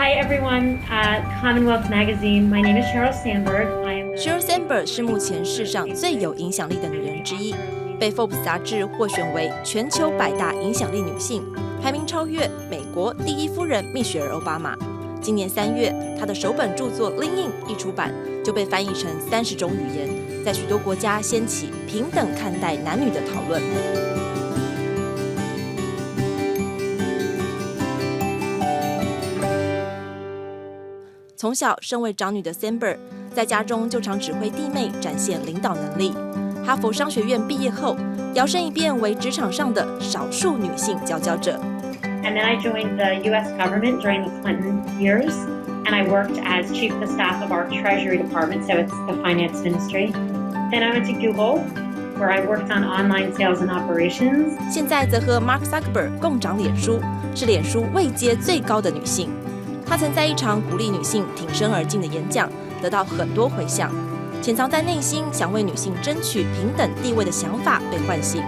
Hi everyone at Commonwealth Magazine. My name is Sheryl Sandberg. Sheryl Sandberg 是目前世上最有影响力的女人之一，被 Forbes 杂志获选为全球100大影响力女性，排名超越美国第一夫人蜜雪儿·奥巴马。今年3月，她的首本著作《Lean In》一出版，就被翻译成30种语言，在许多国家掀起平等看待男女的讨论。从小身为长女的 Sandberg， 在家中就常指挥弟妹展现领导能力。哈佛商学院毕业后，摇身一变为职场上的少数女性佼佼者。And then I joined the U.S. government during the Clinton years, and I worked as chief of staff of our Treasury Department, so it's the finance ministry. Then I went to Google, where I worked on online sales and operations. 现在则和 Mark Zuckerberg 共掌脸书，是脸书位阶最高的女性。她曾在一场鼓励女性挺身而进的演讲得到很多回响，潜藏在内心想为女性争取平等地位的想法被唤醒。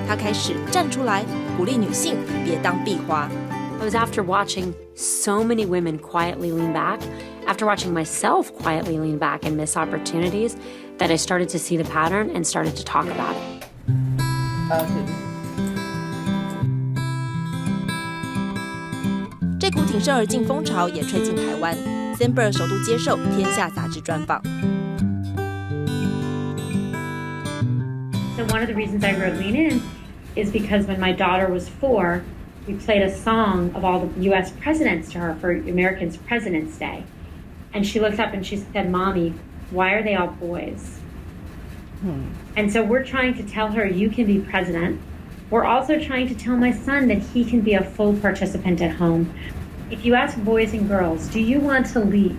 她开始站出来，鼓励女性别当壁花。It was after watching so many women quietly lean back, after watching myself quietly lean back and miss opportunities, that I started to see the pattern and started to talk about it. 这股挺身而进风潮也吹进台湾 ，Sandberg 首度接受《天下》杂志专访。So one of the reasons I wrote Lean In is because when my daughter was 4, we played a song of all the U.S. presidents to her for Americans President's Day. And she looked up and she said, "Mommy, why are they all boys?" And so we're trying to tell her you can be president. We're also trying to tell my son that he can be a full participant at home. If you ask boys and girls, do you want to lead?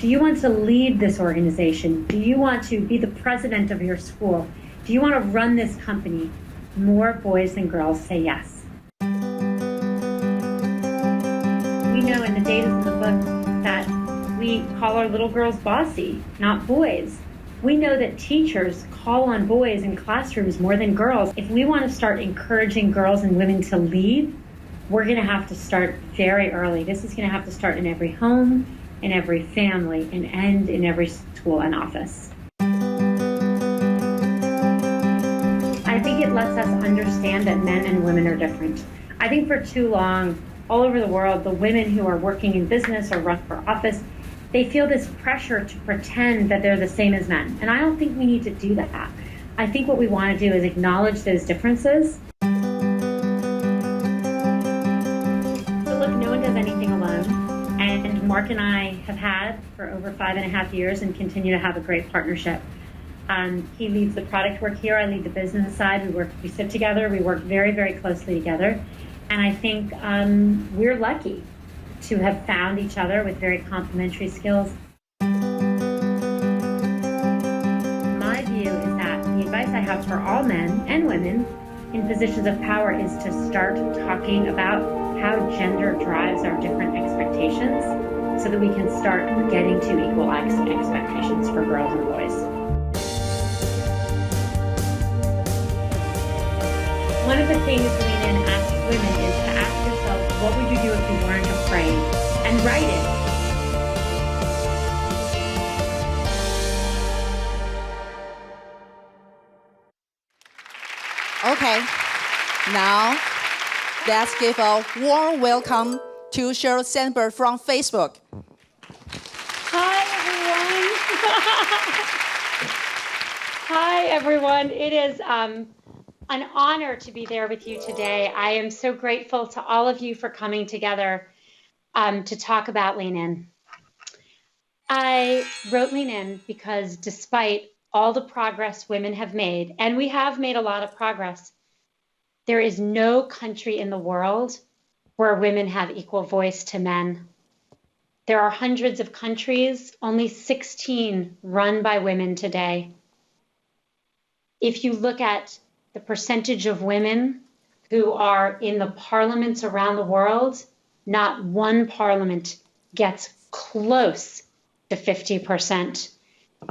Do you want to lead this organization? Do you want to be the president of your school? Do you want to run this company? More boys than girls say yes. We know in the data in the book that we call our little girls bossy, not boys. We know that teachers call on boys in classrooms more than girls. If we want to start encouraging girls and women to lead, we're going to have to start very early. This is going to have to start in every home, in every family, and end in every school and office. I think it lets us understand that men and women are different. I think for too long, all over the world, the women who are working in business or run for office, they feel this pressure to pretend that they're the same as men. And I don't think we need to do that. I think what we want to do is acknowledge those differences. So look, no one does anything alone. And Mark and I have had for over 5.5 years and continue to have a great partnership. He leads the product work here. I lead the business side. We sit together. We work very, very closely together. And I think we're lucky to have found each other with very complementary skills. My view is that the advice I have for all men and women in positions of power is to start talking about how gender drives our different expectations so that we can start getting to equal expectations for girls and boys. One of the things Lean In asks women is to ask yourself, what would you do if you weren't afraid? And write it. Okay, now let's give a warm welcome to Sheryl Sandberg from Facebook. Hi, everyone. Hi, everyone. It is an honor to be there with you today. I am so grateful to all of you for coming together to talk about Lean In. I wrote Lean In because despite all the progress women have made, and we have made a lot of progress, there is no country in the world where women have equal voice to men. There are hundreds of countries, only 16 run by women today. If you look at the percentage of women who are in the parliaments around the world, not one parliament gets close to 50%.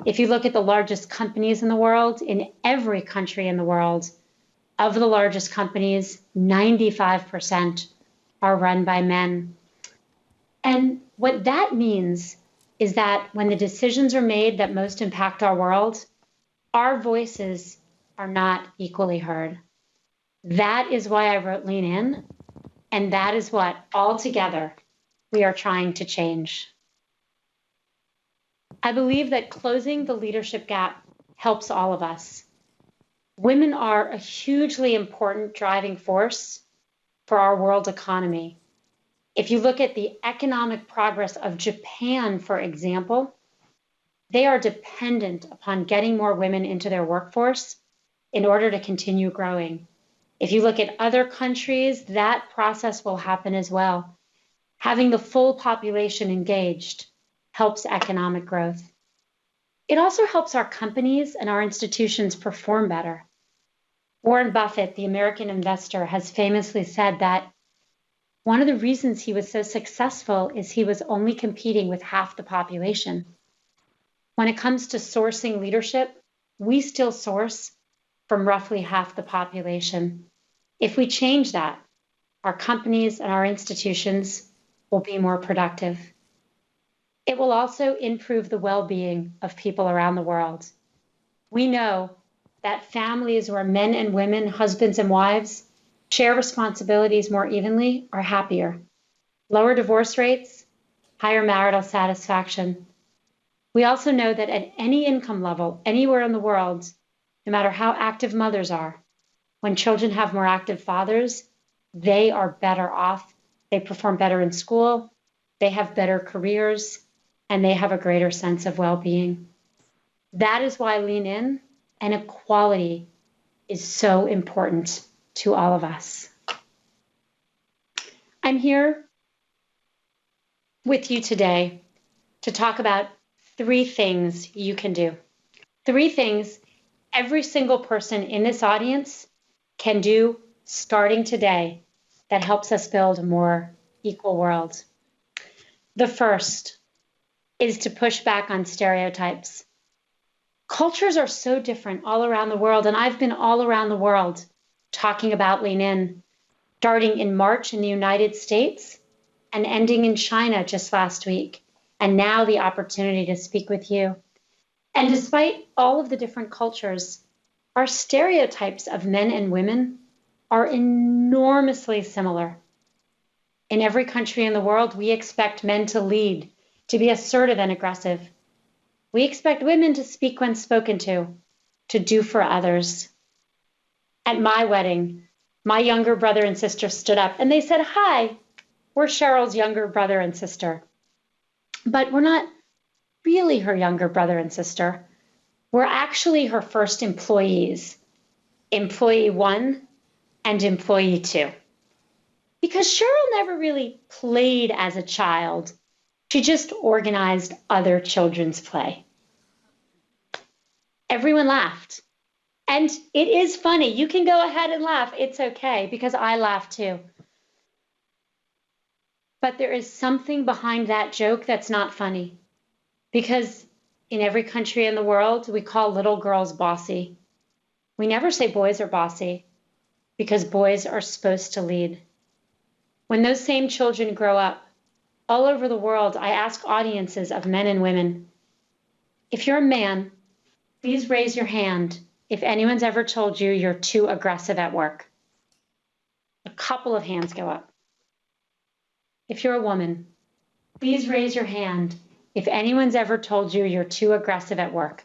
If you look at the largest companies in the world, in every country in the world, of the largest companies, 95% are run by men. And what that means is that when the decisions are made that most impact our world, our voices are not equally heard. That is why I wrote Lean In, and that is what, all together, we are trying to change. I believe that closing the leadership gap helps all of us. Women are a hugely important driving force for our world economy. If you look at the economic progress of Japan, for example, they are dependent upon getting more women into their workforce in order to continue growing. If you look at other countries, that process will happen as well. Having the full population engaged helps economic growth. It also helps our companies and our institutions perform better. Warren Buffett, the American investor, has famously said that one of the reasons he was so successful is he was only competing with half the population. When it comes to sourcing leadership, we still source from roughly half the population. If we change that, our companies and our institutions will be more productive. It will also improve the well-being of people around the world. We know that families where men and women, husbands and wives, share responsibilities more evenly are happier. Lower divorce rates, higher marital satisfaction. We also know that at any income level, anywhere in the world, no matter how active mothers are, when children have more active fathers, they are better off. They perform better in school, they have better careers, and they have a greater sense of well-being. That is why Lean In and equality is so important to all of us. I'm here with you today to talk about 3 things you can do. 3 things every single person in this audience can do starting today that helps us build a more equal world. The first is to push back on stereotypes. Cultures are so different all around the world, and I've been all around the world talking about Lean In, starting in March in the United States and ending in China just last week, and now the opportunity to speak with you. And despite all of the different cultures, our stereotypes of men and women are enormously similar. In every country in the world, we expect men to lead, to be assertive and aggressive. We expect women to speak when spoken to do for others. At my wedding, my younger brother and sister stood up and they said, "Hi, we're Cheryl's younger brother and sister." But we're not really her younger brother and sister. We're actually her first employees, employee 1 and employee 2. Because Cheryl never really played as a child. She just organized other children's play. Everyone laughed. And it is funny. You can go ahead and laugh. It's okay, because I laugh too. But there is something behind that joke that's not funny. Because in every country in the world, we call little girls bossy. We never say boys are bossy, because boys are supposed to lead. When those same children grow up, all over the world, I ask audiences of men and women, if you're a man, please raise your hand if anyone's ever told you you're too aggressive at work. A couple of hands go up. If you're a woman, please raise your hand if anyone's ever told you you're too aggressive at work.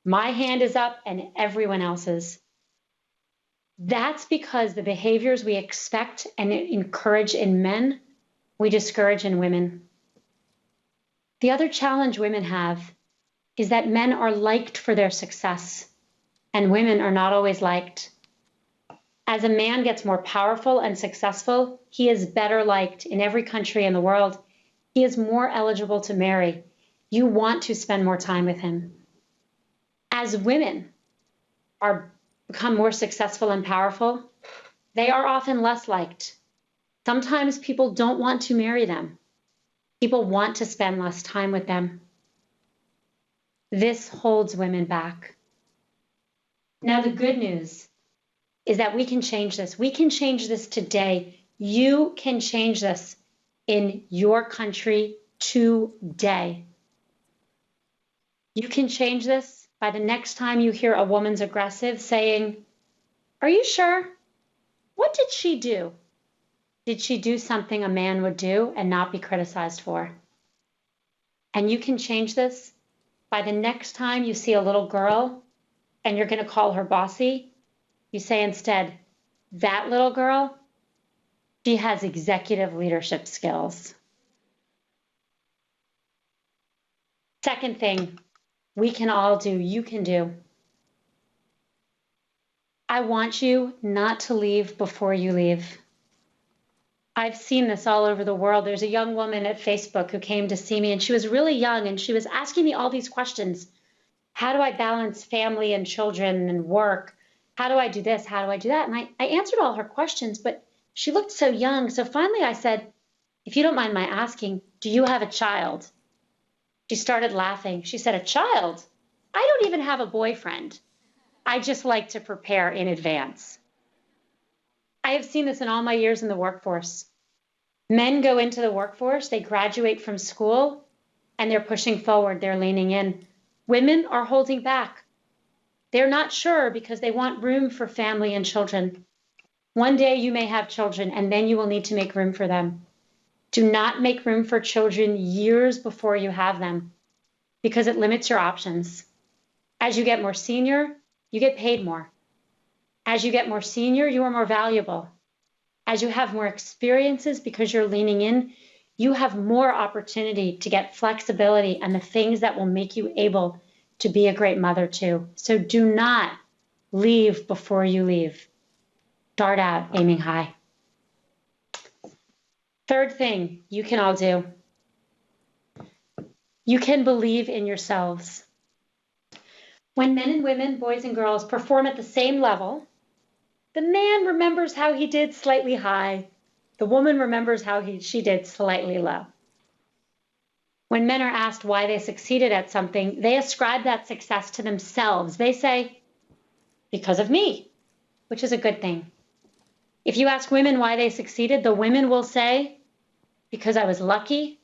My hand is up and everyone else's. That's because the behaviors we expect and encourage in men, we discourage in women. The other challenge women have is that men are liked for their success, and women are not always liked. As a man gets more powerful and successful, he is better liked in every country in the world. He is more eligible to marry. You want to spend more time with him. As women become more successful and powerful, they are often less liked. Sometimes people don't want to marry them. People want to spend less time with them. This holds women back. Now, the good news is that we can change this. We can change this today. You can change this in your country today. You can change this by the next time you hear a woman's aggressive saying, "Are you sure? What did she do? Did she do something a man would do and not be criticized for?" And you can change this by the next time you see a little girl and you're going to call her bossy. You say instead, "That little girl, she has executive leadership skills." Second thing we can all do, you can do. I want you not to leave before you leave. I've seen this all over the world. There's a young woman at Facebook who came to see me, and she was really young, and she was asking me all these questions. How do I balance family and children and work? How do I do this? How do I do that? And I answered all her questions, but she looked so young. So finally I said, "If you don't mind my asking, do you have a child?" She started laughing. She said, "A child? I don't even have a boyfriend. I just like to prepare in advance." I have seen this in all my years in the workforce. Men go into the workforce, they graduate from school, and they're pushing forward, they're leaning in. Women are holding back. They're not sure because they want room for family and children. One day you may have children, and then you will need to make room for them. Do not make room for children years before you have them, because it limits your options. As you get more senior, you get paid more. As you get more senior, you are more valuable. As you have more experiences because you're leaning in, you have more opportunity to get flexibility and the things that will make you able to be a great mother too. So do not leave before you leave. Start out aiming high. Third thing you can all do. You can believe in yourselves. When men and women, boys and girls, perform at the same level, the man remembers how he did slightly high. The woman remembers how she did slightly low. When men are asked why they succeeded at something, they ascribe that success to themselves. They say, "Because of me," which is a good thing. If you ask women why they succeeded, the women will say, "Because I was lucky,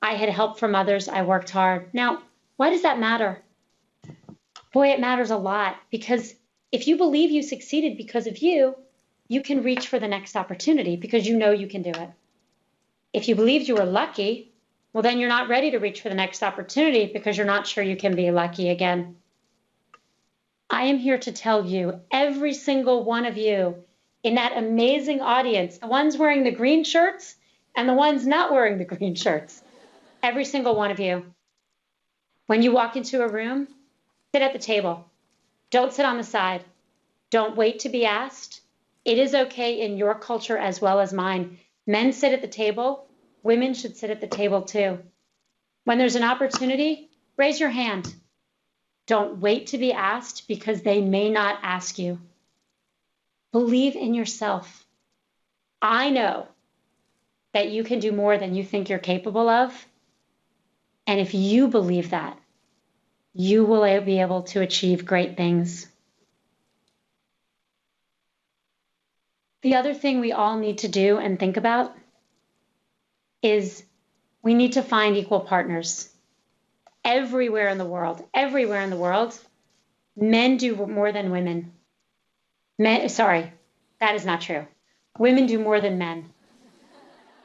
I had help from others, I worked hard." Now, why does that matter? Boy, it matters a lot, because if you believe you succeeded because of you, you can reach for the next opportunity because you know you can do it. If you believed you were lucky, well, then you're not ready to reach for the next opportunity because you're not sure you can be lucky again. I am here to tell you, every single one of you in that amazing audience, the ones wearing the green shirts and the ones not wearing the green shirts, every single one of you, when you walk into a room, sit at the table. Don't sit on the side. Don't wait to be asked. It is okay in your culture as well as mine. Men sit at the table. Women should sit at the table too. When there's an opportunity, raise your hand. Don't wait to be asked because they may not ask you. Believe in yourself. I know that you can do more than you think you're capable of. And if you believe that, you will be able to achieve great things. The other thing we all need to do and think about is we need to find equal partners. Everywhere in the world, men do more than women. Sorry, that is not true. Women do more than men.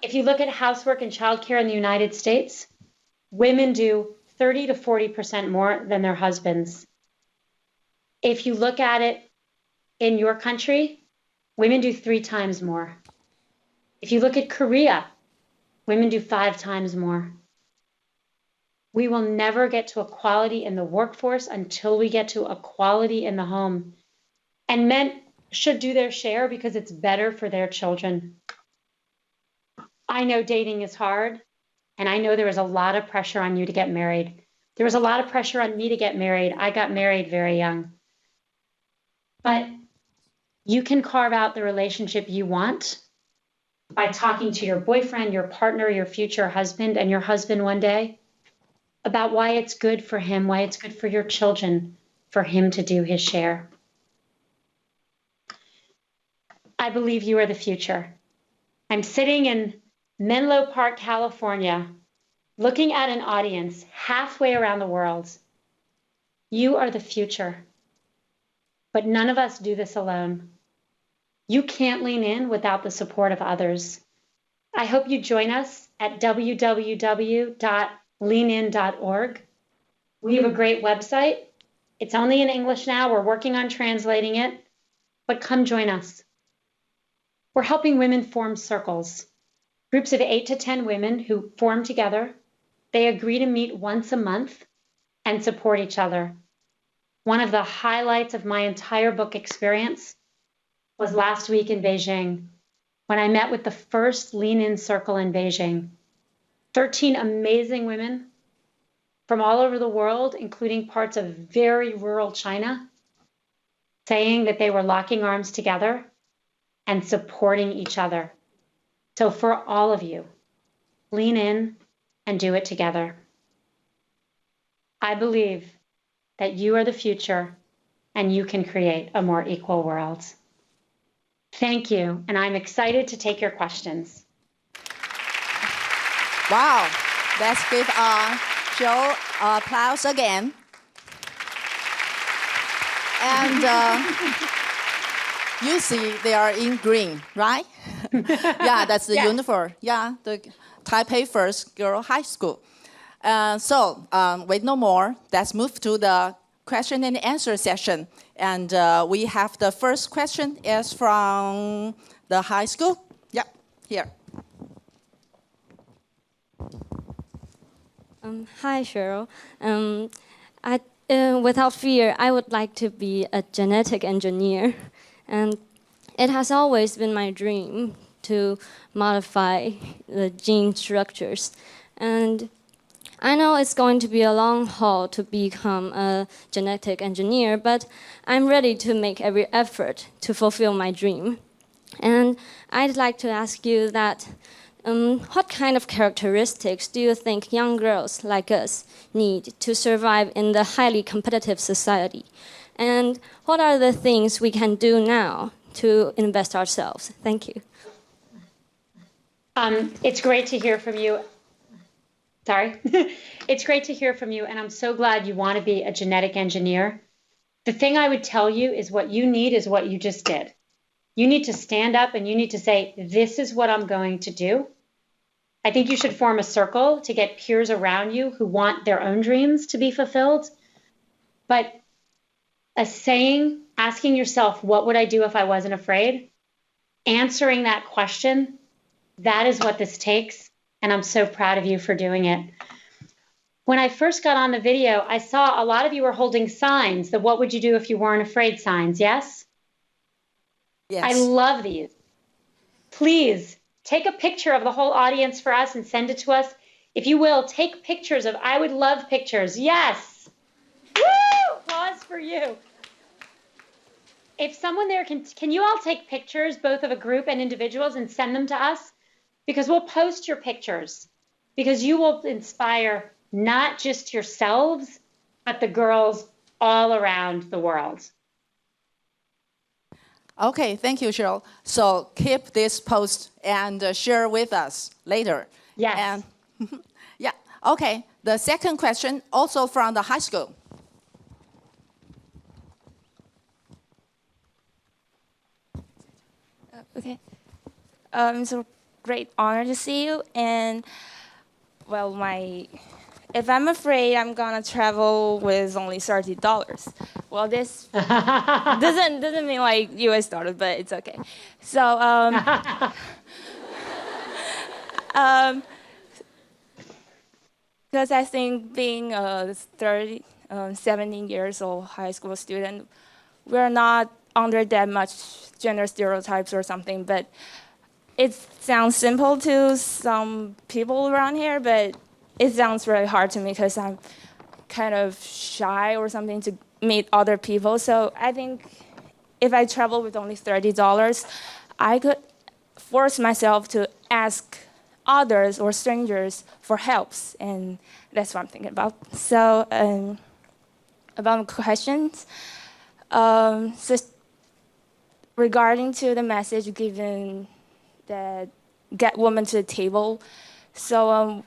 If you look at housework and childcare in the United States, women do 30 to 40% more than their husbands. If you look at it in your country, women do 3 times more. If you look at Korea, women do 5 times more. We will never get to equality in the workforce until we get to equality in the home. And men should do their share because it's better for their children. I know dating is hard, and I know there was a lot of pressure on you to get married. There was a lot of pressure on me to get married. I got married very young. But you can carve out the relationship you want by talking to your boyfriend, your partner, your future husband, and your husband one day about why it's good for him, why it's good for your children, for him to do his share. I believe you are the future. I'm sitting in Menlo Park, California, looking at an audience halfway around the world. You are the future, but none of us do this alone. You can't lean in without the support of others. I hope you join us at www.leanin.org. We have a great website. It's only in English now. We're working on translating it, but come join us. We're helping women form circles, groups of 8 to 10 women who form together. They agree to meet once a month and support each other. One of the highlights of my entire book experience was last week in Beijing, when I met with the first Lean In Circle in Beijing. 13 amazing women from all over the world, including parts of very rural China, saying that they were locking arms together and supporting each other. So for all of you, lean in and do it together. I believe that you are the future and you can create a more equal world. Thank you, and I'm excited to take your questions. Wow, let's give Joe applause again. And you see they are in green, right? Yeah, that's the uniform. Yeah, the Taipei First Girl High School. So wait no more. Let's move to the question and answer session. And we have the first question is from the high school. Yeah, here. Hi, Cheryl. Without fear, I would like to be a genetic engineer. And it has always been my dream to modify the gene structures. And I know it's going to be a long haul to become a genetic engineer, but I'm ready to make every effort to fulfill my dream. And I'd like to ask you that, what kind of characteristics do you think young girls like us need to survive in the highly competitive society? And what are the things we can do now to invest ourselves? Thank you. It's great to hear from you. Sorry. It's great to hear from you, and I'm so glad you want to be a genetic engineer. The thing I would tell you is what you need is what you just did. You need to stand up and you need to say, this is what I'm going to do. I think you should form a circle to get peers around you who want their own dreams to be fulfilled. But asking yourself, what would I do if I wasn't afraid? Answering that question, that is what this takes. And I'm so proud of you for doing it. When I first got on the video, I saw a lot of you were holding signs, the what would you do if you weren't afraid signs, yes? Yes. I love these. Please take a picture of the whole audience for us and send it to us. If you will, take pictures of, I would love pictures. Yes. Woo! Applause for you. If someone there can you all take pictures, both of a group and individuals, and send them to us? Because we'll post your pictures, because you will inspire not just yourselves, but the girls all around the world. Okay, thank you, Cheryl. So keep this post and share with us later. Yes. And yeah, okay. The second question, also from the high school. Okay. It's a great honor to see you. And, well, if I'm afraid I'm going to travel with only $30. Well, this doesn't mean like US dollars, but it's okay. So, because I think being a 17 years old high school student, we're not under that much gender stereotypes or something, but it sounds simple to some people around here, but it sounds really hard to me because I'm kind of shy or something to meet other people. So I think if I travel with only $30, I could force myself to ask others or strangers for helps, and that's what I'm thinking about. So about questions, so regarding to the message given that get women to the table, so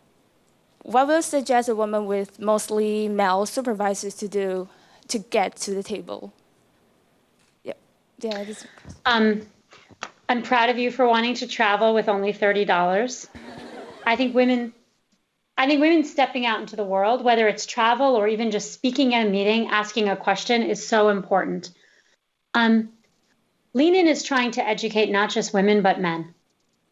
what will you suggest a woman with mostly male supervisors to do to get to the table? Yeah. I'm proud of you for wanting to travel with only $30. I think women stepping out into the world, whether it's travel or even just speaking at a meeting, asking a question, is so important. Lean In is trying to educate not just women, but men.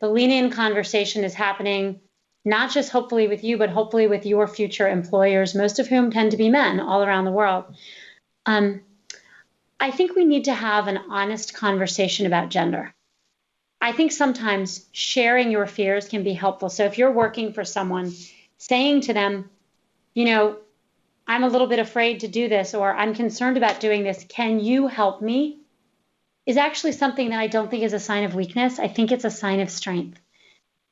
The Lean In conversation is happening not just hopefully with you, but hopefully with your future employers, most of whom tend to be men all around the world. I think we need to have an honest conversation about gender. I think sometimes sharing your fears can be helpful. So if you're working for someone, saying to them, I'm a little bit afraid to do this, or I'm concerned about doing this, can you help me? Is actually something that I don't think is a sign of weakness. I think it's a sign of strength.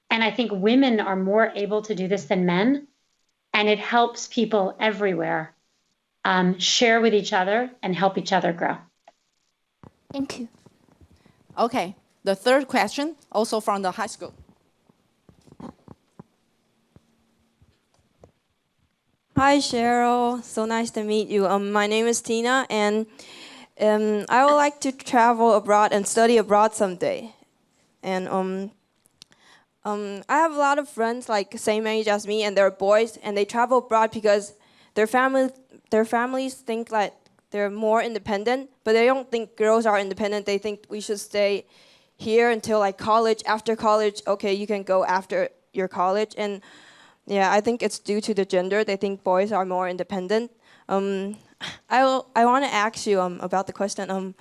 And I think women are more able to do this than men. And it helps people everywhere share with each other and help each other grow. Thank you. Okay, the third question, also from the high school. Hi, Cheryl. So nice to meet you. My name is Tina, and I would like to travel abroad and study abroad someday. And I have a lot of friends like same age as me, and they're boys, and they travel abroad because their families think like they're more independent, but they don't think girls are independent. They think we should stay here until like college. After college, okay, you can go after your college. And yeah, I think it's due to the gender. They think boys are more independent. I want to ask you about the question.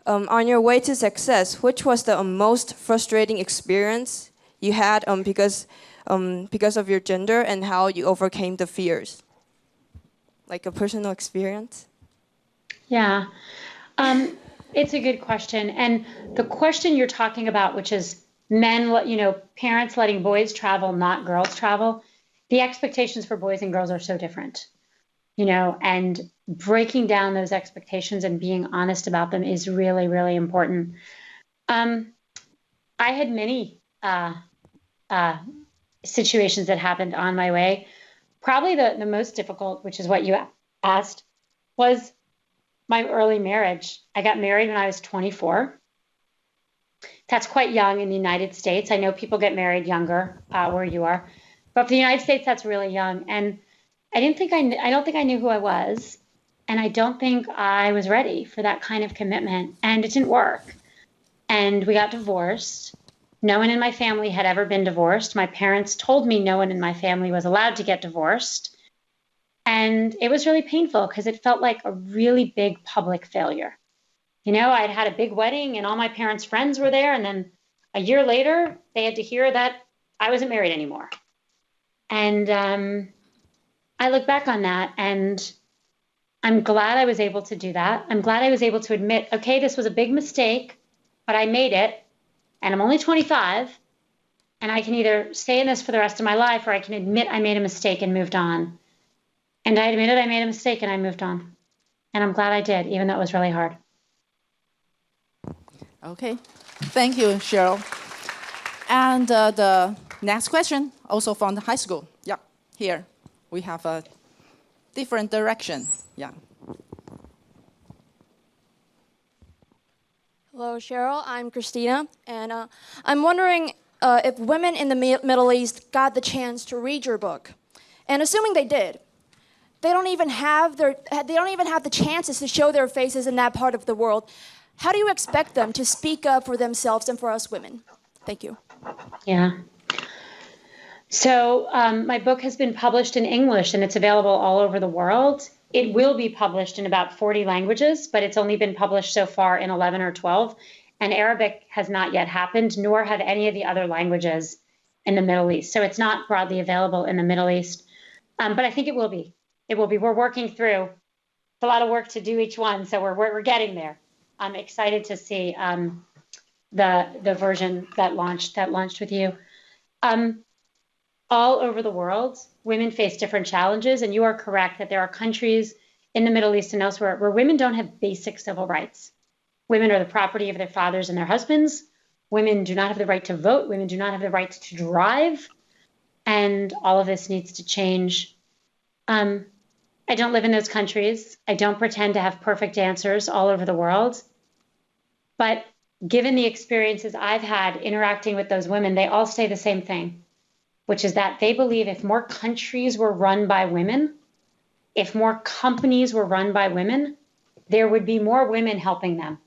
On your way to success, which was the most frustrating experience you had because of your gender, and how you overcame the fears? Like a personal experience? Yeah, it's a good question. And the question you're talking about, which is parents letting boys travel, not girls travel, the expectations for boys and girls are so different, and breaking down those expectations and being honest about them is really, really important. I had many situations that happened on my way. Probably the most difficult, which is what you asked, was my early marriage. I got married when I was 24. That's quite young in the United States. I know people get married younger where you are, but for the United States, that's really young. And I don't think I knew who I was, and I don't think I was ready for that kind of commitment, and it didn't work. And we got divorced. No one in my family had ever been divorced. My parents told me no one in my family was allowed to get divorced. And it was really painful because it felt like a really big public failure. I'd had a big wedding and all my parents' friends were there. And then a year later, they had to hear that I wasn't married anymore. And I look back on that and I'm glad I was able to do that. I'm glad I was able to admit, okay, this was a big mistake, but I made it. And I'm only 25. And I can either stay in this for the rest of my life, or I can admit I made a mistake and moved on. And I admitted I made a mistake and I moved on. And I'm glad I did, even though it was really hard. Okay, thank you, Cheryl. And the next question, also from the high school. Yeah, here we have a different direction. Yeah. Hello, Cheryl. I'm Christina, and I'm wondering if women in the Middle East got the chance to read your book, and assuming they did, they don't even have the chances to show their faces in that part of the world. How do you expect them to speak up for themselves and for us women? Thank you. Yeah. So my book has been published in English and it's available all over the world. It will be published in about 40 languages, but it's only been published so far in 11 or 12. And Arabic has not yet happened, nor have any of the other languages in the Middle East. So it's not broadly available in the Middle East. But I think it will be. It will be. We're working through. It's a lot of work to do each one, so we're getting there. I'm excited to see the version that launched with you. All over the world, women face different challenges, and you are correct that there are countries in the Middle East and elsewhere where women don't have basic civil rights. Women are the property of their fathers and their husbands. Women do not have the right to vote. Women do not have the right to drive. and all of this needs to change. I don't live in those countries. I don't pretend to have perfect answers all over the world. But given the experiences I've had interacting with those women, they all say the same thing, which is that they believe if more countries were run by women, if more companies were run by women, there would be more women helping them.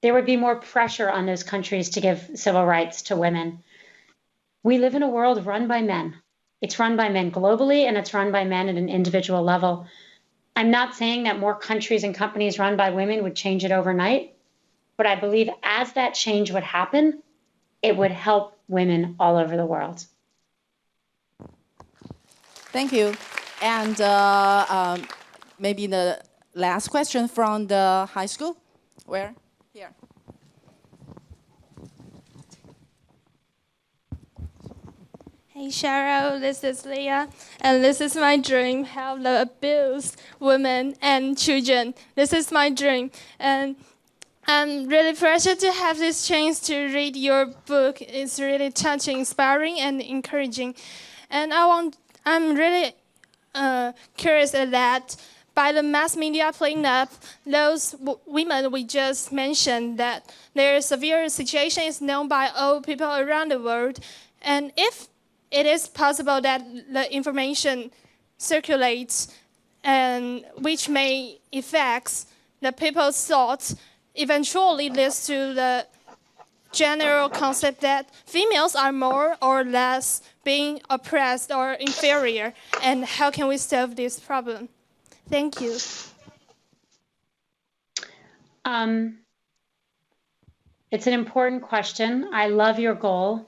There would be more pressure on those countries to give civil rights to women. We live in a world run by men. It's run by men globally, and it's run by men at an individual level. I'm not saying that more countries and companies run by women would change it overnight, but I believe as that change would happen, it would help women all over the world. Thank you. And maybe the last question from the high school. Where? Here. Hey Cheryl, this is Leah, and this is my dream, help the abused women and children. This is my dream, and I'm really pressured to have this chance to read your book. It's really touching, inspiring, and encouraging. And I'm really curious that by the mass media playing up those women we just mentioned, that their severe situation is known by all people around the world, and if it is possible that the information circulates, and which may affect the people's thoughts, eventually leads to the general concept that females are more or less being oppressed or inferior. And how can we solve this problem? Thank you. It's an important question. I love your goal.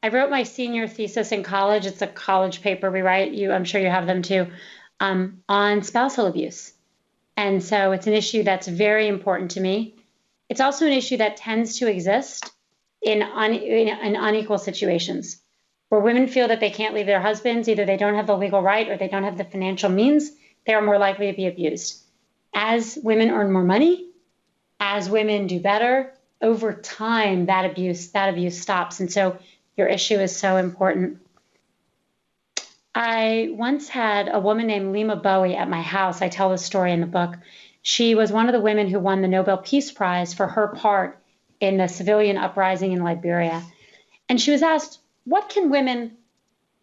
I wrote my senior thesis in college. It's a college paper we write. I'm sure you have them too, on spousal abuse. And so it's an issue that's very important to me. It's also an issue that tends to exist in unequal situations where women feel that they can't leave their husbands. Either they don't have the legal right or they don't have the financial means. They are more likely to be abused. As women earn more money, as women do better, over time, that abuse stops. And so your issue is so important. I once had a woman named Lima Bowie at my house. I tell this story in the book. She was one of the women who won the Nobel Peace Prize for her part in the civilian uprising in Liberia. And she was asked, what can women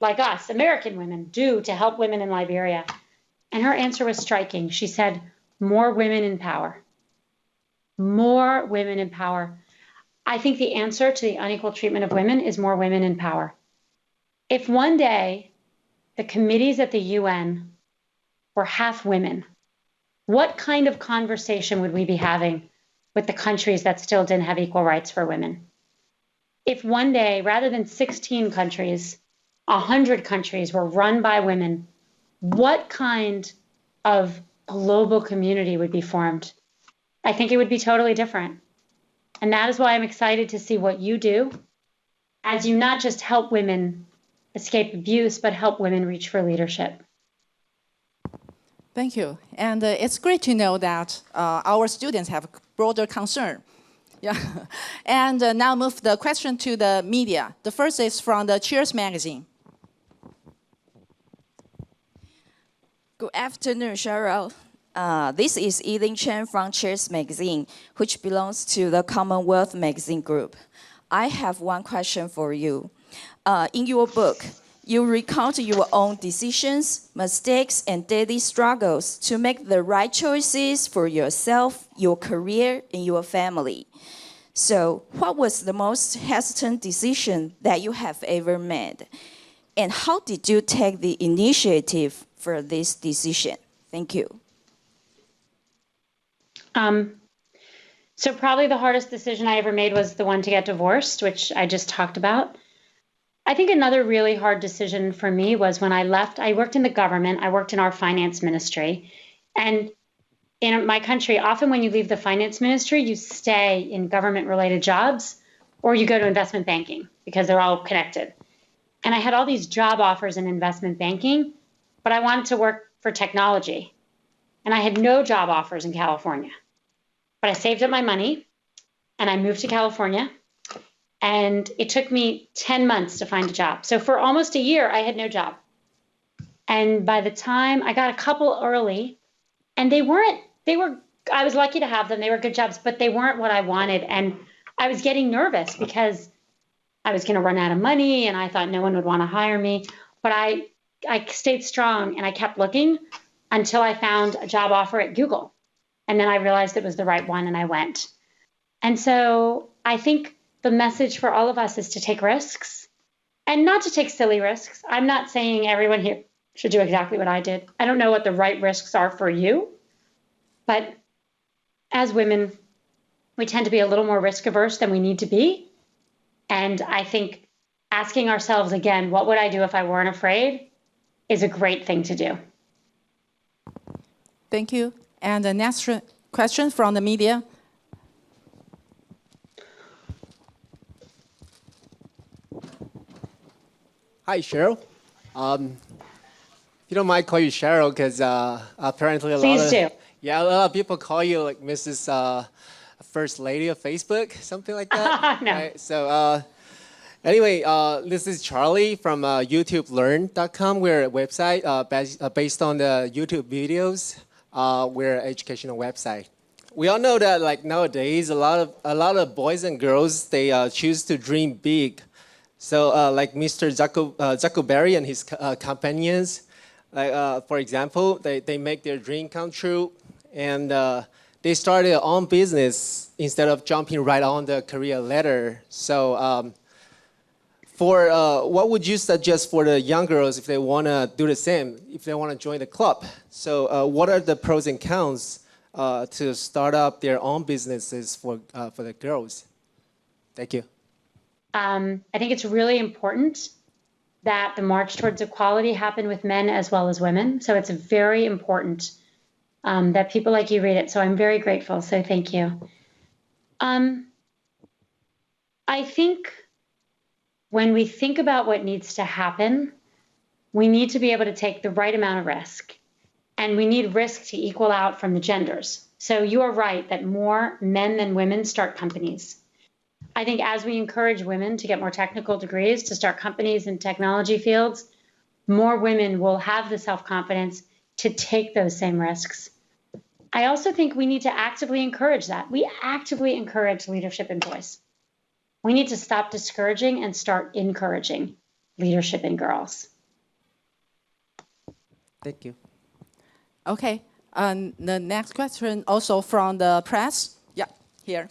like us, American women, do to help women in Liberia? And her answer was striking. She said, more women in power. More women in power. I think the answer to the unequal treatment of women is more women in power. If one day the committees at the UN were half women, what kind of conversation would we be having with the countries that still didn't have equal rights for women? If one day, rather than 16 countries, 100 countries were run by women, what kind of global community would be formed? I think it would be totally different. And that is why I'm excited to see what you do as you not just help women escape abuse, but help women reach for leadership. Thank you. And it's great to know that our students have broader concern. Yeah. And now move the question to the media. The first is from the Cheers magazine. Good afternoon, Cheryl. This is Eileen Chen from Cheers magazine, which belongs to the Commonwealth magazine group. I have one question for you. In your book, you recount your own decisions, mistakes, and daily struggles to make the right choices for yourself, your career, and your family. So, what was the most hesitant decision that you have ever made? And how did you take the initiative for this decision? Thank you. So probably the hardest decision I ever made was the one to get divorced, which I just talked about. I think another really hard decision for me was when I left. I worked in the government. I worked in our finance ministry. And in my country, often when you leave the finance ministry, you stay in government-related jobs or you go to investment banking because they're all connected. And I had all these job offers in investment banking, but I wanted to work for technology. And I had no job offers in California. But I saved up my money and I moved to California. And it took me 10 months to find a job. So for almost a year, I had no job. And by the time I got a couple early, and I was lucky to have them. They were good jobs, but they weren't what I wanted. And I was getting nervous because I was going to run out of money and I thought no one would want to hire me. But I stayed strong and I kept looking until I found a job offer at Google. And then I realized it was the right one and I went. And so I think the message for all of us is to take risks and not to take silly risks. I'm not saying everyone here should do exactly what I did. I don't know what the right risks are for you, but as women, we tend to be a little more risk averse than we need to be. And I think asking ourselves again, what would I do if I weren't afraid, is a great thing to do. Thank you. And the next question from the media. Hi, Cheryl. You don't mind call you Cheryl because apparently a lot of people call you like Mrs. First Lady of Facebook, something like that. No. Right? So anyway, this is Charlie from YouTubeLearn.com. We're a website based on the YouTube videos. We're an educational website. We all know that like nowadays, a lot of boys and girls they choose to dream big. So like Mr. Zuckerberg and his companions, like, for example, they make their dream come true, and they started their own business instead of jumping right on the career ladder. So for what would you suggest for the young girls if they want to do the same, if they want to join the club? So what are the pros and cons to start up their own businesses for the girls? Thank you. I think it's really important that the march towards equality happen with men as well as women. So it's very important that people like you read it. So I'm very grateful. So thank you. I think when we think about what needs to happen, we need to be able to take the right amount of risk. And we need risk to equal out from the genders. So you are right that more men than women start companies. I think as we encourage women to get more technical degrees, to start companies in technology fields, more women will have the self-confidence to take those same risks. I also think we need to actively encourage that. We actively encourage leadership in boys. We need to stop discouraging and start encouraging leadership in girls. Thank you. Okay. The next question also from the press. Yeah, here.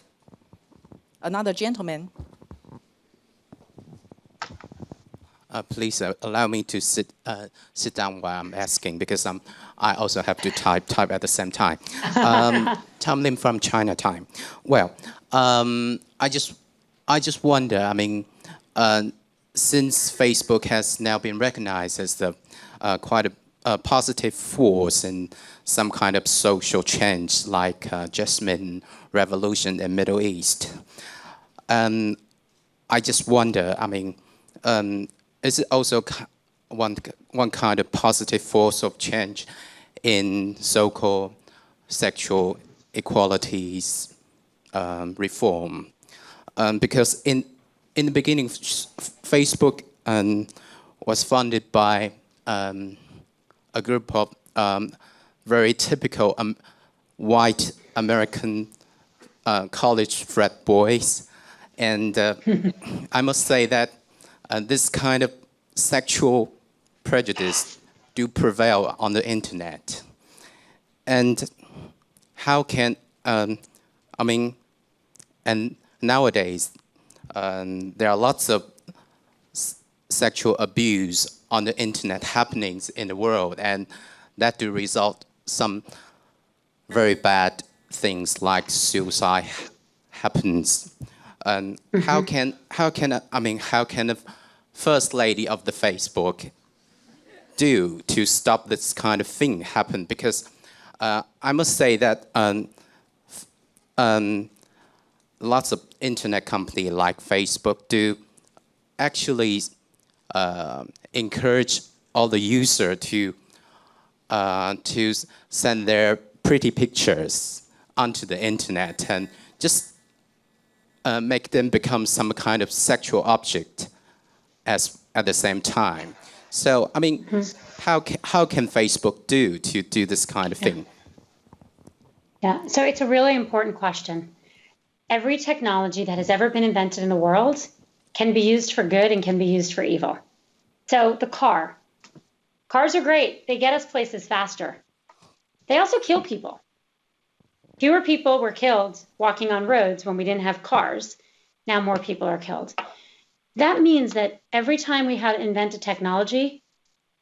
Another gentleman. Please allow me to sit down while I'm asking because I also have to type at the same time. Tom Lim from China Time. Well, I just wonder. I mean, since Facebook has now been recognized as the quite a positive force in some kind of social change, like Jasmine Revolution in Middle East. I just wonder, I mean, is it also one kind of positive force of change in so-called sexual equalities reform? Because in the beginning, Facebook was funded by a group of very typical white American college frat boys. And I must say that this kind of sexual prejudice do prevail on the internet. And how can, I mean, and nowadays, there are lots of sexual abuse on the internet happenings in the world, and that do result some very bad things like suicide happens. And how can the first lady of the Facebook do to stop this kind of thing happen? Because I must say that lots of internet companies like Facebook do actually encourage all the users to send their pretty pictures onto the internet and just make them become some kind of sexual object at the same time. So, I mean, how can Facebook do this kind of thing? Yeah, so it's a really important question. Every technology that has ever been invented in the world can be used for good and can be used for evil. So the car. Cars are great. They get us places faster. They also kill people. Fewer people were killed walking on roads when we didn't have cars. Now more people are killed. That means that every time we have to invent a technology,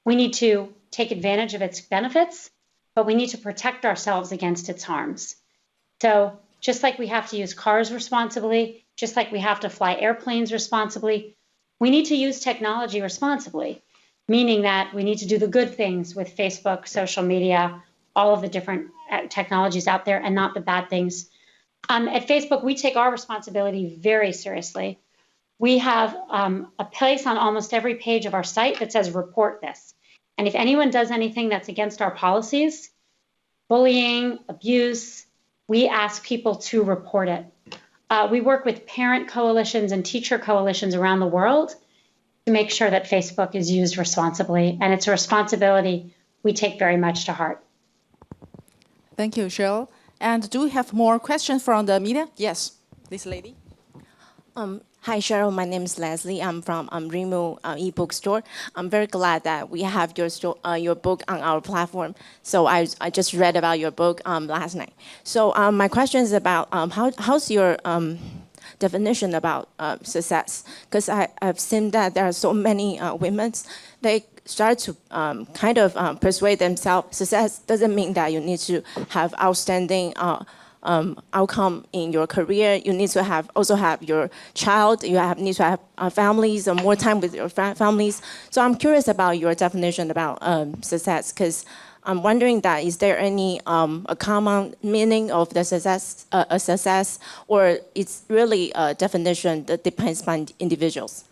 we need to take advantage of its benefits, but we need to protect ourselves against its harms. So just like we have to use cars responsibly, just like we have to fly airplanes responsibly, we need to use technology responsibly, meaning that we need to do the good things with Facebook, social media, all of the different technologies out there, and not the bad things. At Facebook, we take our responsibility very seriously. We have a place on almost every page of our site that says report this. And if anyone does anything that's against our policies, bullying, abuse, we ask people to report it. We work with parent coalitions and teacher coalitions around the world to make sure that Facebook is used responsibly. And it's a responsibility we take very much to heart. Thank you, Cheryl. And do we have more questions from the media? Yes, this lady. Hi, Cheryl. My name is Leslie. I'm from Rimu ebook store. I'm very glad that we have your book on our platform. So I just read about your book last night. So my question is about how's your definition about success? Because I've seen that there are so many women, they start to kind of persuade themselves success doesn't mean that you need to have outstanding outcome in your career. You need to also have your child. You need to have families and more time with your families. So I'm curious about your definition about success, because I'm wondering that is there any a common meaning of the success, or it's really a definition that depends on individuals?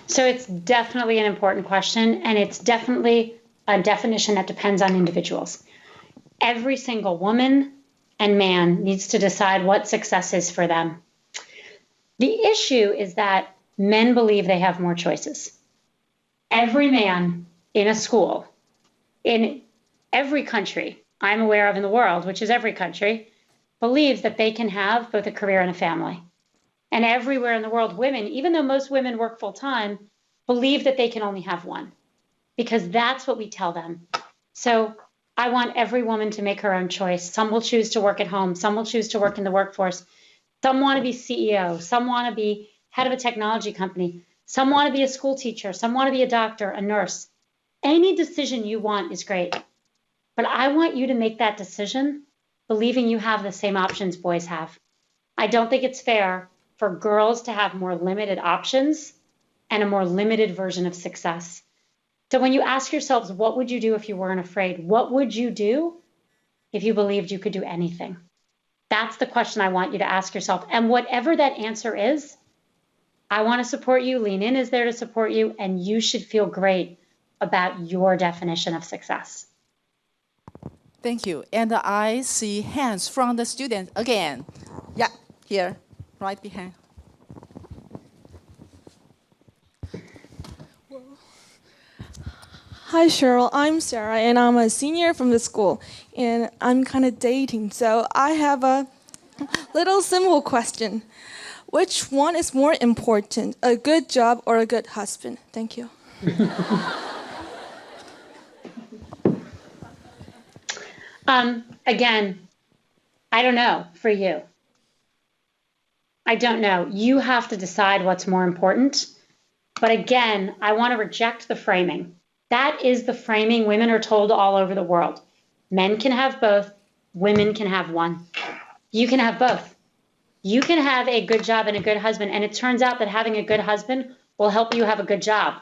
So it's definitely an important question, and it's definitely a definition that depends on individuals. Every single woman and man needs to decide what success is for them. The issue is that men believe they have more choices. Every man in a school, in every country I'm aware of in the world, which is every country, believes that they can have both a career and a family. And everywhere in the world, women, even though most women work full time, believe that they can only have one, because that's what we tell them. So I want every woman to make her own choice. Some will choose to work at home. Some will choose to work in the workforce. Some want to be CEO. Some want to be head of a technology company. Some want to be a school teacher. Some want to be a doctor, a nurse. Any decision you want is great. But I want you to make that decision believing you have the same options boys have. I don't think it's fair for girls to have more limited options and a more limited version of success. So when you ask yourselves, what would you do if you weren't afraid? What would you do if you believed you could do anything? That's the question I want you to ask yourself. And whatever that answer is, I want to support you. Lean In is there to support you. And you should feel great about your definition of success. Thank you. And I see hands from the students again. Yeah, here, right behind. Hi, Cheryl. I'm Sarah, and I'm a senior from the school, and I'm kind of dating, so I have a little simple question. Which one is more important, a good job or a good husband? Thank you. Again, I don't know for you. I don't know. You have to decide what's more important. But again, I want to reject the framing. That is the framing women are told all over the world. Men can have both. Women can have one. You can have both. You can have a good job and a good husband. And it turns out that having a good husband will help you have a good job.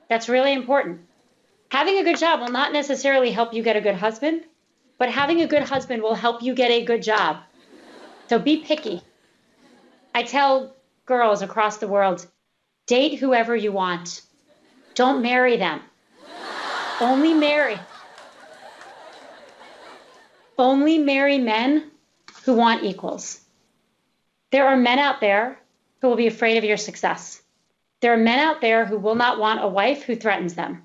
That's really important. Having a good job will not necessarily help you get a good husband, but having a good husband will help you get a good job. So be picky. I tell girls across the world, date whoever you want. Don't marry them. Only marry men who want equals. There are men out there who will be afraid of your success. There are men out there who will not want a wife who threatens them.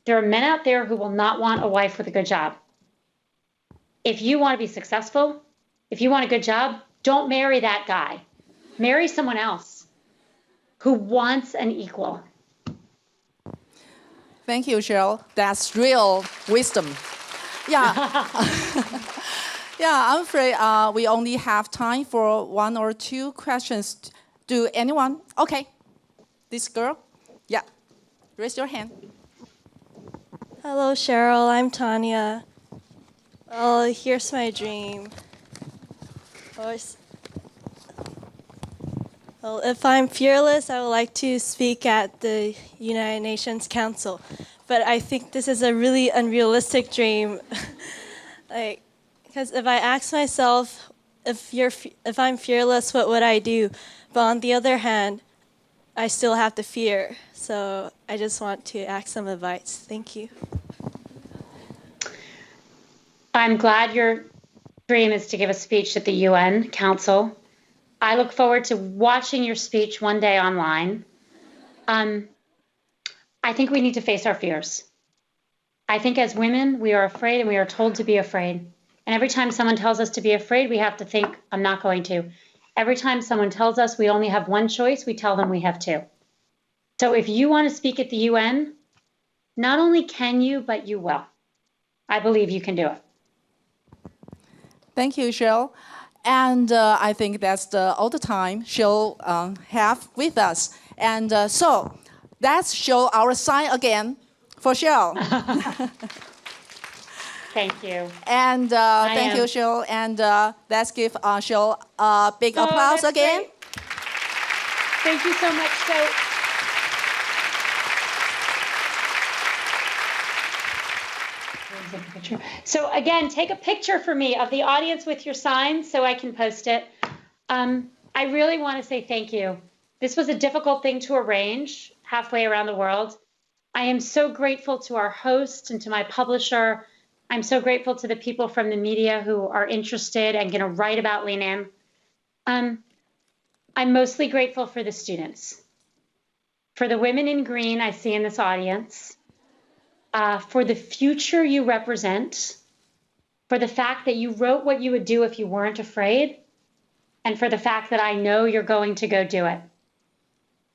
There are men out there who will not want a wife with a good job. If you want to be successful, if you want a good job, don't marry that guy. Marry someone else who wants an equal. Thank you, Cheryl. That's real wisdom. Yeah. Yeah, I'm afraid we only have time for 1 or 2 questions. Do anyone? Okay. This girl? Yeah. Raise your hand. Hello, Cheryl. I'm Tanya. Well, here's my dream. Well, if I'm fearless, I would like to speak at the United Nations Council. But I think this is a really unrealistic dream. Because if I ask myself, if I'm fearless, what would I do? But on the other hand, I still have to fear. So I just want to ask some advice. Thank you. I'm glad your dream is to give a speech at the UN Council. I look forward to watching your speech one day online. I think we need to face our fears. I think as women, we are afraid and we are told to be afraid. And every time someone tells us to be afraid, we have to think, I'm not going to. Every time someone tells us we only have one choice, we tell them we have 2. So if you want to speak at the UN, not only can you, but you will. I believe you can do it. Thank you, Cheryl. And I think that's all the time she'll have with us. And so let's show our sign again for Cheryl. Thank you. And thank you, Cheryl. And let's give Cheryl a big applause again. Great. Thank you so much. So again, take a picture for me of the audience with your sign so I can post it. I really want to say thank you. This was a difficult thing to arrange halfway around the world. I am so grateful to our host and to my publisher. I'm so grateful to the people from the media who are interested and going to write about Lean In. I'm mostly grateful for the students, for the women in green I see in this audience, for the future you represent, for the fact that you wrote what you would do if you weren't afraid, and for the fact that I know you're going to go do it.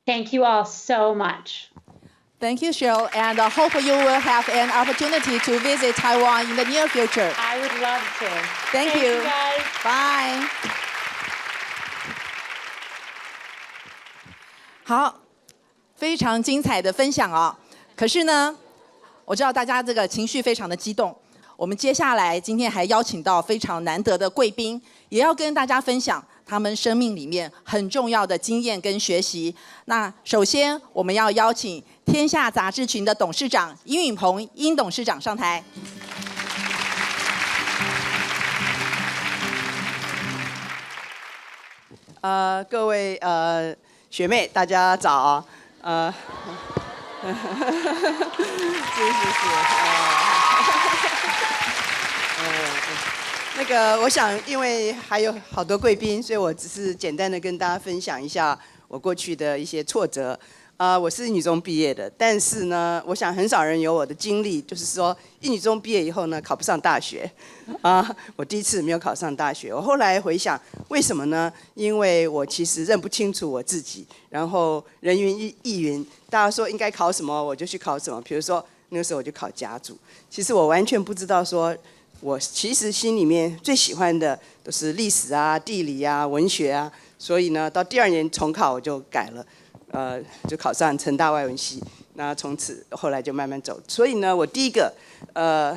Thank you all so much. Thank you, Cheryl, and I hope you will have an opportunity to visit Taiwan in the near future. I would love to. Thank you. Guys. Bye. 好，非常精彩的分享哦。可是呢，我知道大家这个情绪非常的激动。我们接下来今天还邀请到非常难得的贵宾，也要跟大家分享他们生命里面很重要的经验跟学习。那首先，我们要邀请天下杂志群的董事长殷允鹏殷董事长上台。各位学妹，大家早。那个，我想因为还有好多贵宾，所以我只是简单的跟大家分享一下我过去的一些挫折。我是女中毕业的，但是呢，我想很少人有我的经历，就是说一女中毕业以后呢，考不上大学。我第一次没有考上大学。我后来回想，为什么呢？因为我其实认不清楚我自己，然后人云亦云，大家说应该考什么，我就去考什么。比如说那个时候我就考甲组，其实我完全不知道说。我其实心里面最喜欢的都是历史啊、地理啊、文学啊，所以呢，到第2年重考我就改了，就考上成大外文系。那从此后来就慢慢走。所以呢，我第一个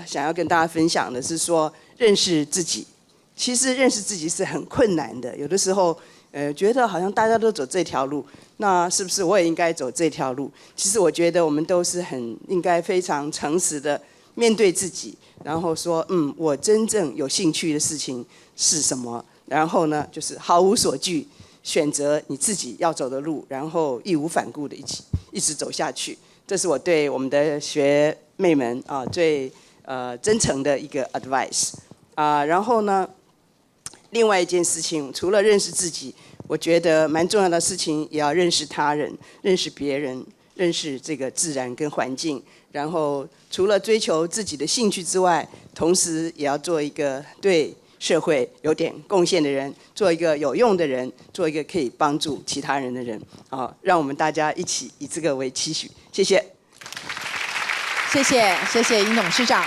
想要跟大家分享的是说，认识自己。其实认识自己是很困难的，有的时候觉得好像大家都走这条路，那是不是我也应该走这条路？其实我觉得我们都是很应该非常诚实的面对自己。然后说，我真正有兴趣的事情是什么？然后呢，就是毫无所惧，选择你自己要走的路，然后义无反顾的一直走下去。这是我对我们的学妹们最真诚的一个 advice。然后呢，另外一件事情，除了认识自己，我觉得蛮重要的事情，也要认识他人，认识别人，认识这个自然跟环境。然后除了追求自己的兴趣之外，同时也要做一个对社会有点贡献的人，做一个有用的人，做一个可以帮助其他人的人。让我们大家一起以这个为期许。谢谢。谢谢殷董事长。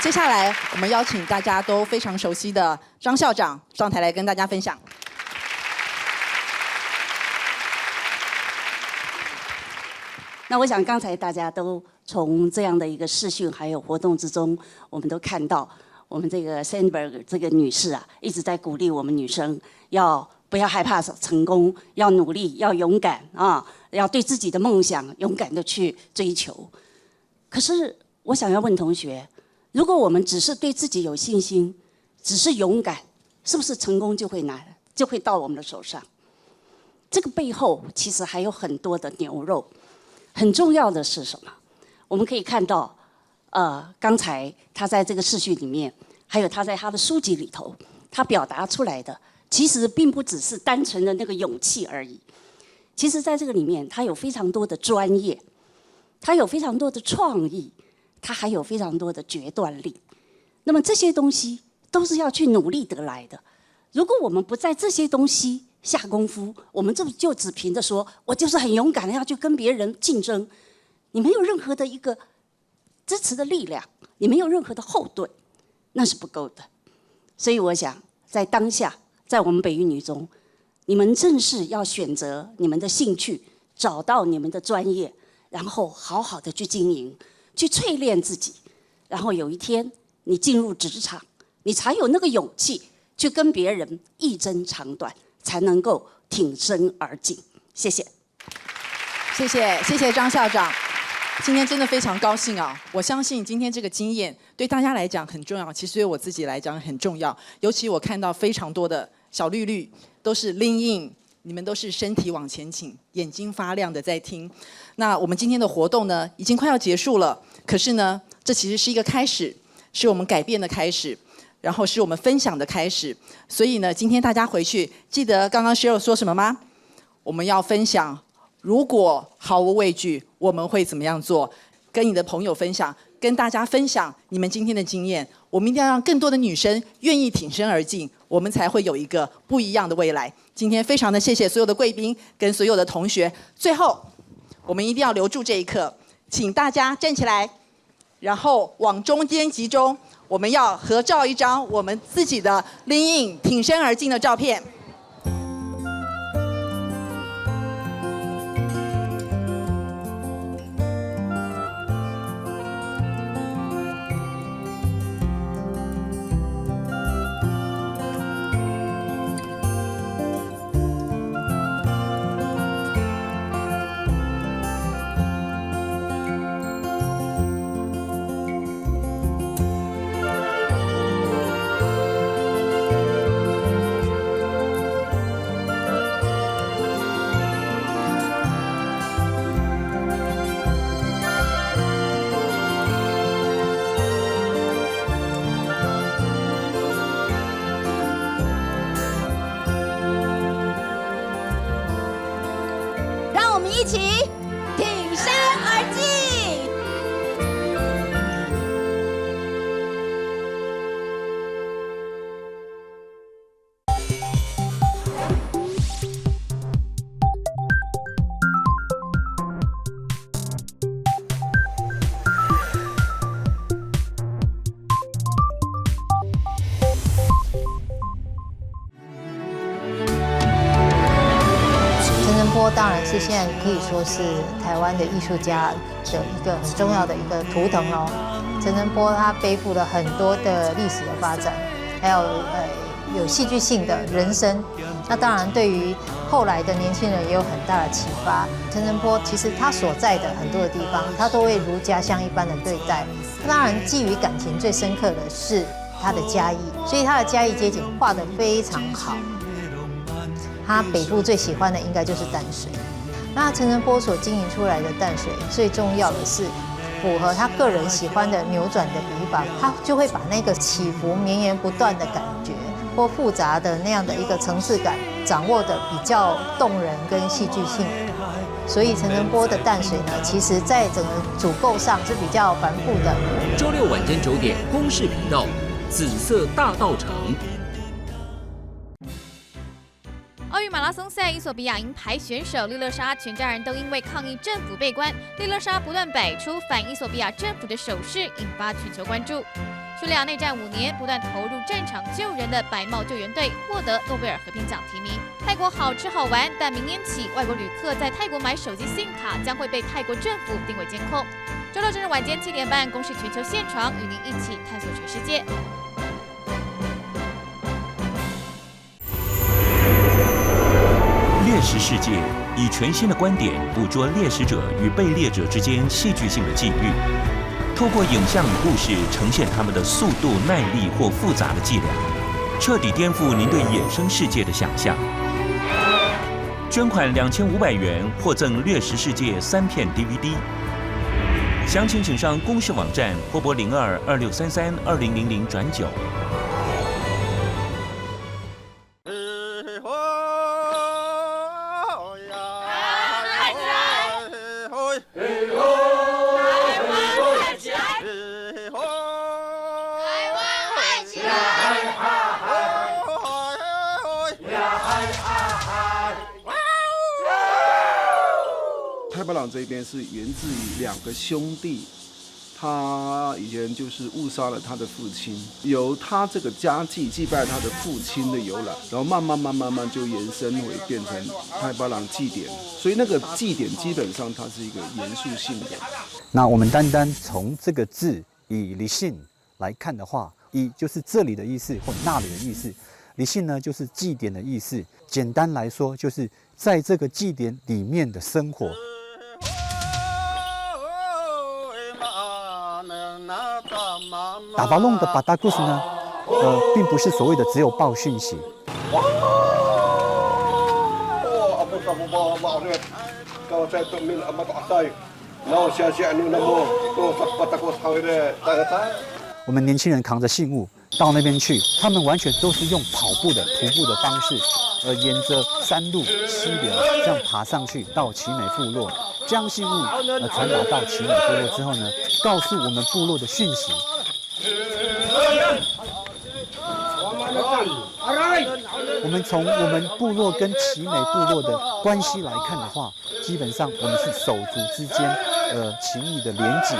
接下来我们邀请大家都非常熟悉的张校长上台来跟大家分享。那我想刚才大家都从这样的一个视讯还有活动之中，我们都看到我们这个 Sandberg 这个女士啊，一直在鼓励我们女生不要害怕成功，要努力，要勇敢啊，要对自己的梦想勇敢的去追求。可是我想要问同学，如果我们只是对自己有信心，只是勇敢，是不是成功就会到我们的手上？这个背后其实还有很多的牛肉。很重要的是什么？我们可以看到，刚才他在这个视讯里面，还有他在他的书籍里头，他表达出来的，其实并不只是单纯的那个勇气而已。其实在这个里面，他有非常多的专业，他有非常多的创意，他还有非常多的决断力。那么这些东西都是要去努力得来的。如果我们不在这些东西下功夫，我们就只凭着说我就是很勇敢的要去跟别人竞争，你没有任何的一个支持的力量，你没有任何的后盾，那是不够的。所以我想在当下，在我们北一女中，你们正是要选择你们的兴趣，找到你们的专业，然后好好的去经营，去淬炼自己，然后有一天你进入职场，你才有那个勇气去跟别人一争长短，才能够挺身而进。谢谢。谢谢张校长。今天真的非常高兴啊！我相信今天这个经验对大家来讲很重要，其实对我自己来讲很重要。尤其我看到非常多的小绿绿都是 lean in， 你们都是身体往前倾，眼睛发亮的在听。那我们今天的活动呢，已经快要结束了。可是呢，这其实是一个开始，是我们改变的开始，然后是我们分享的开始。所以呢，今天大家回去记得刚刚 Cheryl 说什么吗？我们要分享。如果毫无畏惧，我们会怎么样做？跟你的朋友分享，跟大家分享你们今天的经验。我们一定要让更多的女生愿意挺身而进，我们才会有一个不一样的未来。今天非常的谢谢所有的贵宾跟所有的同学。最后，我们一定要留住这一刻，请大家站起来，然后往中间集中。我们要合照一张我们自己的lean in挺身而进的照片。一起挺身而进。当然是现在可以说是台湾的艺术家的一个很重要的一个图腾哦。陈澄波他背负了很多的历史的发展，还有有戏剧性的人生。那当然对于后来的年轻人也有很大的启发。陈澄波其实他所在的很多的地方，他都会如家乡一般的对待。当然基于感情最深刻的是他的嘉义，所以他的嘉义街景画得非常好。他北部最喜欢的应该就是淡水，那陈澄波所经营出来的淡水，最重要的是符合他个人喜欢的扭转的笔法，他就会把那个起伏绵延不断的感觉或复杂的那样的一个层次感掌握的比较动人跟戏剧性。所以陈澄波的淡水呢，其实在整个组构上是比较繁复的。周六晚间9点，公视频道，紫色大道城。奥运马拉松赛，伊索比亚银牌选手利勒莎全家人都因为抗议政府被关，利勒莎不断摆出反伊索比亚政府的手势，引发全球关注。叙利亚内战5年，不断投入战场救人的白帽救援队获得诺贝尔和平奖提名。泰国好吃好玩，但明年起，外国旅客在泰国买手机 SIM 卡将会被泰国政府定位监控。周六日晚间7点半，公视全球现场与您一起探索全世界。猎食世界以全新的观点捕捉猎食者与被猎者之间戏剧性的际遇，透过影像与故事呈现他们的速度、耐力或复杂的伎俩，彻底颠覆您对野生世界的想象。捐款2500元获赠《掠食世界》3片 DVD。详情请上公视网站或拨02-2633-2000-9。太白朗这边是源自于2个兄弟，他以前就是误杀了他的父亲，由他这个家祭祭拜他的父亲的由来，然后慢慢就延伸为变成太白朗祭典，所以那个祭典基本上它是一个严肃性的。那我们单从这个字以理性来看的话，一就是这里的意思或那里的意思，理性呢就是祭典的意思，简单来说就是在这个祭典里面的生活。打法弄的巴达故事呢，并不是所谓的只有报讯息。我们年轻人扛着信物到那边去，他们完全都是用跑步的、徒步的方式，沿着山路、溪流这样爬上去到奇美部落，将信物传达到奇美部落之后呢，告诉我们部落的讯息。我们从我们部落跟奇美部落的关系来看的话，基本上我们是手足之间情谊的连结。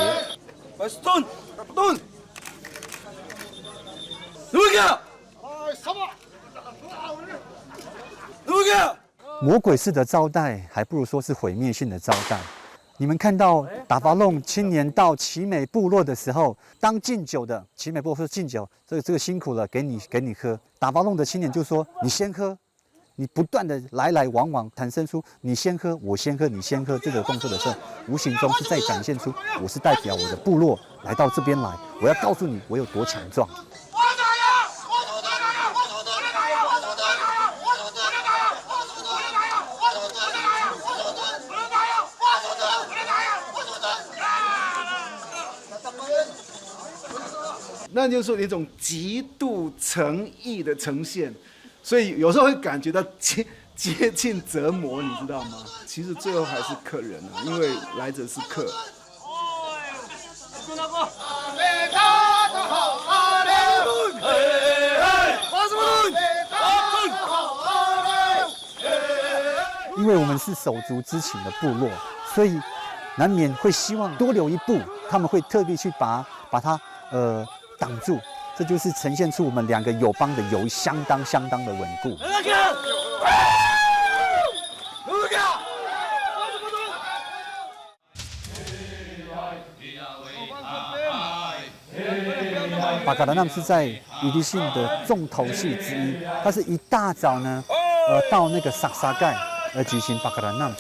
魔鬼式的招待，还不如说是毁灭性的招待。你们看到打法弄青年到奇美部落的时候，当敬酒的奇美部落说敬酒，这个辛苦了，给你喝。打法弄的青年就说你先喝，你不断的来往往产生出你先喝我先喝你先喝这个动作的时候，无形中是在展现出我是代表我的部落来到这边来，我要告诉你我有多强壮。那就是一种极度诚意的呈现，所以有时候会感觉到接近折磨，你知道吗？其实最后还是客人啊，因为来者是客。因为我们是手足之情的部落，所以难免会希望多留一步，他们会特地去把它挡住，这就是呈现出我们2个友邦的友谊相当的稳固。巴卡达纳是在伊犁县的重头戏之一，它是一大早呢，到那个沙盖举行巴卡达纳。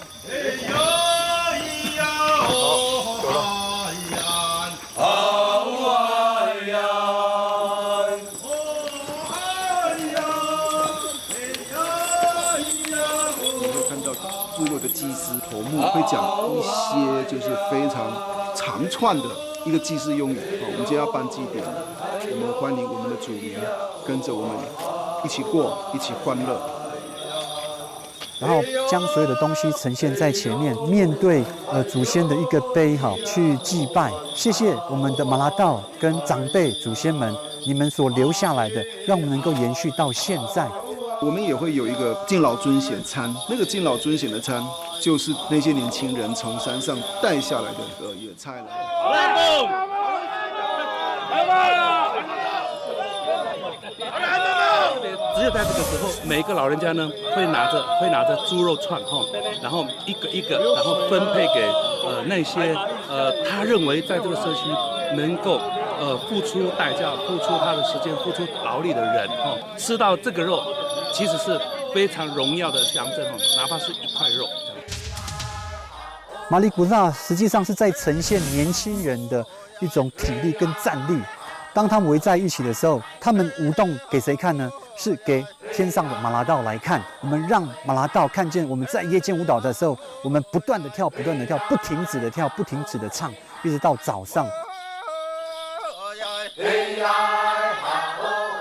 部落的祭司头目会讲一些就是非常长串的一个祭祀用语。我们今天要办祭典，我们欢迎我们的主民跟着我们一起过，一起欢乐。然后将所有的东西呈现在前面，面对祖先的一个碑去祭拜。谢谢我们的马拉道跟长辈祖先们，你们所留下来的，让我们能够延续到现在。我们也会有一个敬老尊贤餐，那个敬老尊贤的餐，就是那些年轻人从山上带下来的野菜了。只有在这个时候，每一个老人家呢会拿着猪肉串然后一个一个，然后分配给那些他认为在这个社区能够付出代价、付出他的时间、付出劳力的人吃到这个肉，其实是非常荣耀的象征哪怕是一块肉。马里古萨实际上是在呈现年轻人的一种体力跟战力。当他们围在一起的时候，他们舞动给谁看呢？是给天上的马拉道来看。我们让马拉道看见我们在夜间舞蹈的时候，我们不断的跳，不停止的跳，不停止的唱，一直到早上。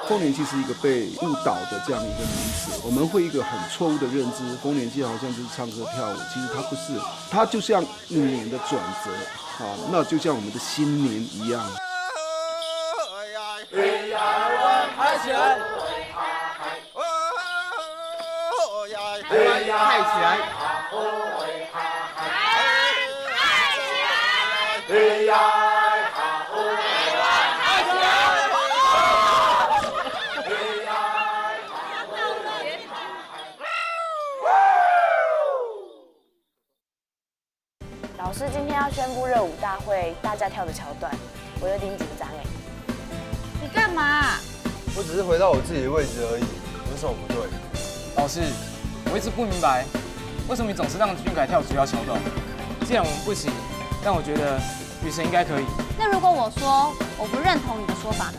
丰年祭是一个被误导的这样一个名词，我们会一个很错误的认知，丰年祭好像就是唱歌跳舞，其实它不是，它就像一年的转折，那就像我们的新年一样。嗨起来！嗨起来！老师今天要宣布热舞大会大家跳的桥段，我有点紧张哎。你干嘛？我只是回到我自己的位置而已，有什么不对？老师，我一直不明白，为什么你总是让俊凯跳主要桥段？既然我们不行，但我觉得雨神应该可以。那如果我说我不认同你的说法呢？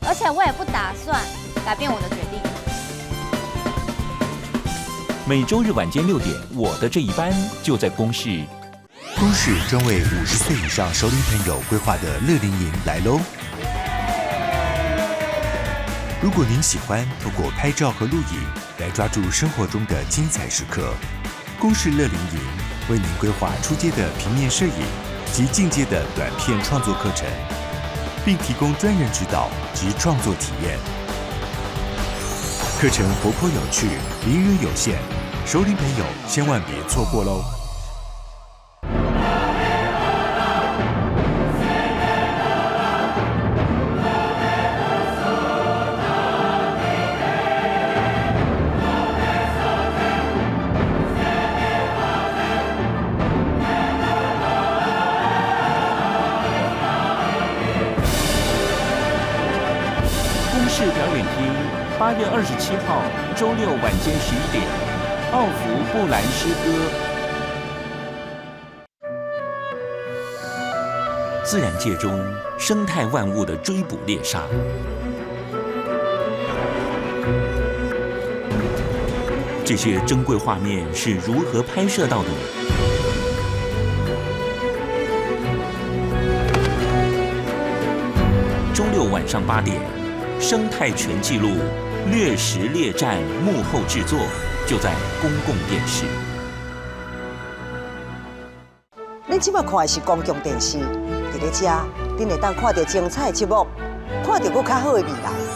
而且我也不打算改变我的决定。每周日晚间6点，我的这一班就在公视。公视专为50岁以上熟龄朋友规划的乐龄营来喽！如果您喜欢透过拍照和录影来抓住生活中的精彩时刻，公视乐龄营为您规划初阶的平面摄影及进阶的短片创作课程，并提供专人指导及创作体验。课程活泼有趣，名额有限，熟龄朋友千万别错过喽！公视表演厅8月27号周六晚间11点，奥福布兰诗歌。自然界中生态万物的追捕猎杀，这些珍贵画面是如何拍摄到的呢？周六晚上8点，生态全纪录《掠食猎战》幕后制作，就在公共电视。恁即摆看的是公共电视，伫咧遮，恁会当看到精彩节目，看到更较好的未来。